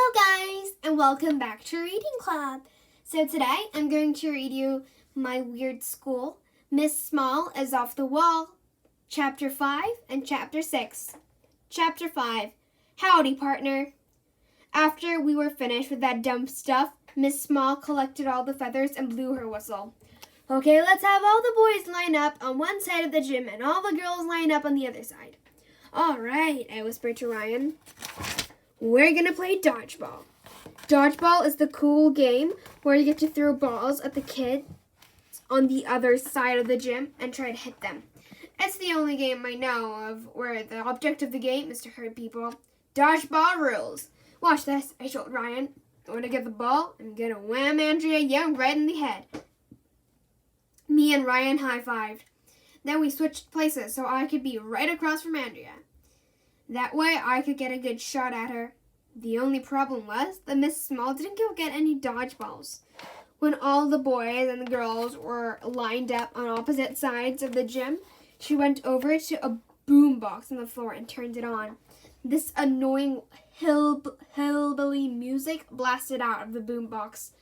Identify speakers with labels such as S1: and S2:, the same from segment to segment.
S1: Hello guys, and welcome back to Reading Club. So today I'm going to read you My Weird School, Miss Small is Off the Wall, Chapter 5 and Chapter 6. Chapter 5, Howdy Partner. After we were finished with that dumb stuff, Miss Small collected all the feathers and blew her whistle. Okay, let's have all the boys line up on one side of the gym and all the girls line up on the other side. All right, I whispered to Ryan. We're going to play dodgeball. Dodgeball is the cool game where you get to throw balls at the kids on the other side of the gym and try to hit them. It's the only game I know of where the object of the game is to hurt people. Dodgeball rules. Watch this, I told Ryan. When I get the ball, I'm going to wham Andrea Young right in the head. Me and Ryan high-fived. Then we switched places so I could be right across from Andrea. That way I could get a good shot at her. The only problem was that Miss Small didn't go get any dodgeballs. When all the boys and the girls were lined up on opposite sides of the gym, she went over to a boom box on the floor and turned it on. This annoying hillbilly music blasted out of the boom box.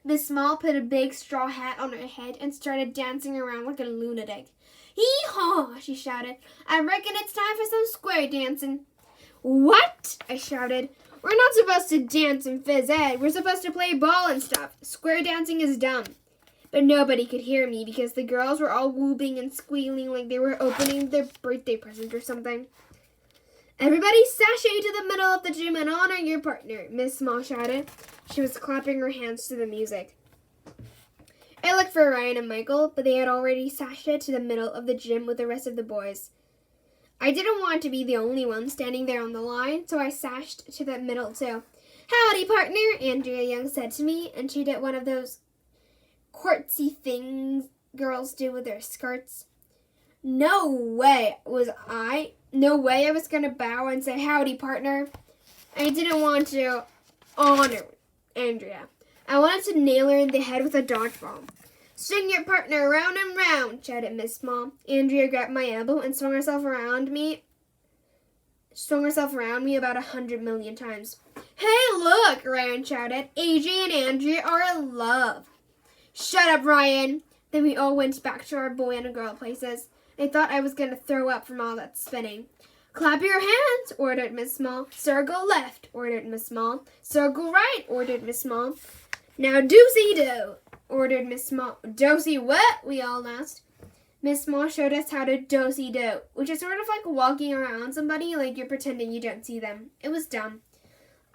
S1: Miss Small put a big straw hat on her head and started dancing around like a lunatic. Hee-haw, she shouted. I reckon it's time for some square dancing. What? I shouted. We're not supposed to dance in phys ed. We're supposed to play ball and stuff. Square dancing is dumb. But nobody could hear me because the girls were all whooping and squealing like they were opening their birthday present or something. Everybody sashay to the middle of the gym and honor your partner, Miss Small shouted. She was clapping her hands to the music. I looked for Ryan and Michael, but they had already sashayed to the middle of the gym with the rest of the boys. I didn't want to be the only one standing there on the line, so I sashed to the middle too. Howdy, partner, Andrea Young said to me, and she did one of those courtsy things girls do with their skirts. No way I was going to bow and say, howdy, partner. I didn't want to honor Andrea. I wanted to nail her in the head with a dodgeball. Swing your partner round and round, shouted Miss Small. Andrea grabbed my elbow and swung herself around me about 100 million times. Hey, look, Ryan shouted. AJ and Andrea are in love. Shut up, Ryan. Then we all went back to our boy and girl places. I thought I was going to throw up from all that spinning. Clap your hands, ordered Miss Small. Circle left, ordered Miss Small. Circle right, ordered Miss Small. Now do-si-do, ordered Miss Small. Do-si what? We all asked. Miss Small showed us how to do-si-do, which is sort of like walking around somebody like you're pretending you don't see them. It was dumb.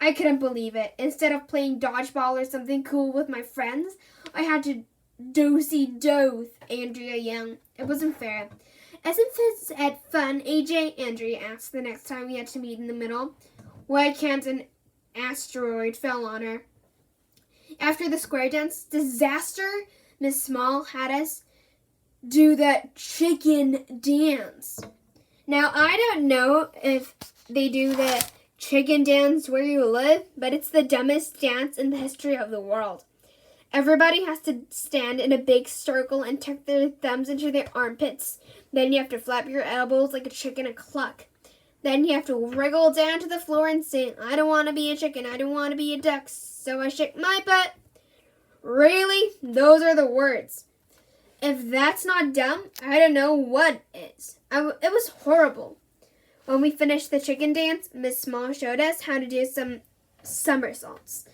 S1: I couldn't believe it. Instead of playing dodgeball or something cool with my friends, I had to do-si-do with Andrea Young. It wasn't fair. Isn't phys ed fun, AJ? Andrea asked the next time we had to meet in the middle. Why can't an asteroid fell on her? After the square dance disaster, Miss Small had us do the chicken dance. Now, I don't know if they do the chicken dance where you live, but it's the dumbest dance in the history of the world. Everybody has to stand in a big circle and tuck their thumbs into their armpits. Then you have to flap your elbows like a chicken and cluck. Then you have to wriggle down to the floor and sing, I don't want to be a chicken, I don't want to be a duck, so I shake my butt. Really? Those are the words. If that's not dumb, I don't know what is. It was horrible. When we finished the chicken dance, Miss Small showed us how to do some somersaults.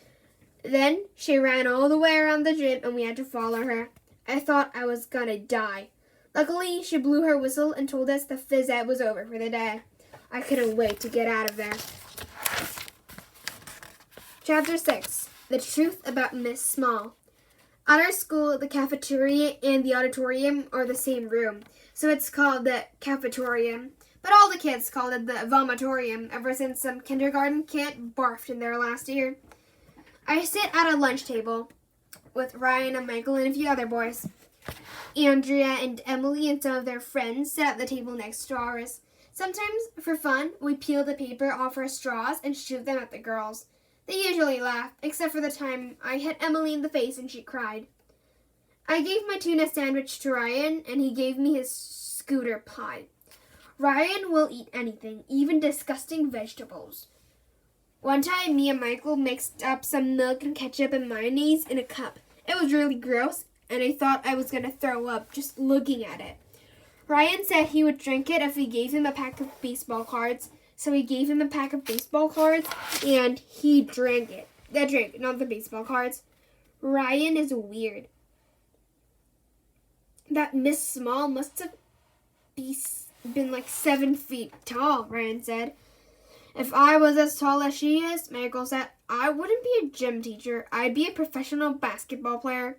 S1: Then she ran all the way around the gym and we had to follow her. I thought I was gonna die. Luckily, she blew her whistle and told us the phys ed was over for the day. I couldn't wait to get out of there. Chapter 6, The Truth About Miss Small. At our school, the cafeteria and the auditorium are the same room, so it's called the cafetorium. But all the kids called it the vomitorium ever since some kindergarten kid barfed in there last year. I sit at a lunch table with Ryan and Michael and a few other boys. Andrea and Emily and some of their friends sit at the table next to ours. Sometimes, for fun, we peel the paper off our straws and shoot them at the girls. They usually laugh, except for the time I hit Emily in the face and she cried. I gave my tuna sandwich to Ryan, and he gave me his scooter pie. Ryan will eat anything, even disgusting vegetables. One time, me and Michael mixed up some milk and ketchup and mayonnaise in a cup. It was really gross, and I thought I was going to throw up just looking at it. Ryan said he would drink it if we gave him a pack of baseball cards. So we gave him a pack of baseball cards, and he drank it. The drink, not the baseball cards. Ryan is weird. That Miss Small must have been like 7 feet tall, Ryan said. If I was as tall as she is, Michael said, I wouldn't be a gym teacher. I'd be a professional basketball player.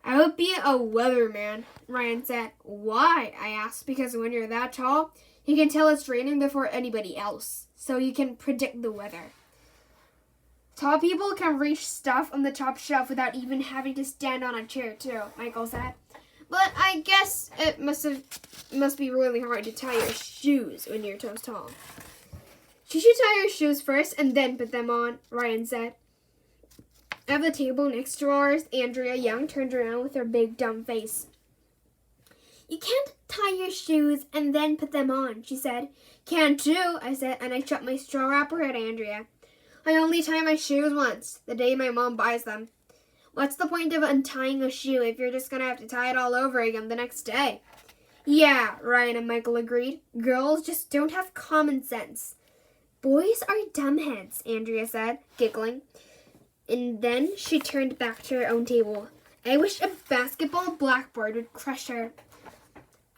S1: I would be a weatherman, Ryan said. Why? I asked. Because when you're that tall, you can tell it's raining before anybody else. So you can predict the weather. Tall people can reach stuff on the top shelf without even having to stand on a chair, too, Michael said. But I guess it must be really hard to tie your shoes when you're so tall. You should tie your shoes first and then put them on, Ryan said. At the table next to ours, Andrea Young turned around with her big dumb face. You can't tie your shoes and then put them on, she said. Can too, I said, and I shoved my straw wrapper at Andrea. I only tie my shoes once, the day my mom buys them. What's the point of untying a shoe if you're just going to have to tie it all over again the next day? Yeah, Ryan and Michael agreed. Girls just don't have common sense. Boys are dumbheads, Andrea said, giggling. And then she turned back to her own table. I wish a basketball blackboard would crush her.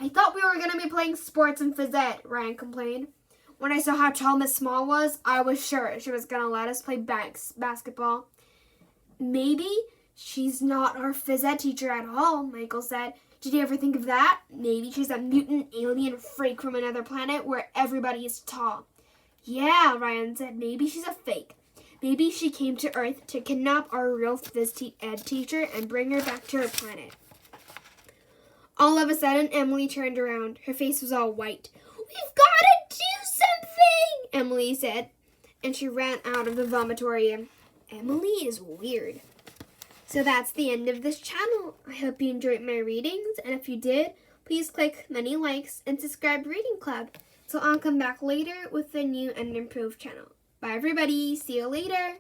S1: I thought we were going to be playing sports in phys ed, Ryan complained. When I saw how tall Miss Small was, I was sure she was going to let us play basketball. Maybe she's not our phys ed teacher at all, Michael said. Did you ever think of that? Maybe she's a mutant alien freak from another planet where everybody is tall. Yeah, Ryan said, maybe she's a fake. Maybe she came to Earth to kidnap our real phys ed teacher and bring her back to her planet. All of a sudden, Emily turned around. Her face was all white. We've got to do something, Emily said, and she ran out of the vomitorium. Emily is weird. So that's the end of this channel. I hope you enjoyed my readings, and if you did, please click many likes and subscribe to Reading Club. So I'll come back later with a new and improved channel. Bye everybody. See you later.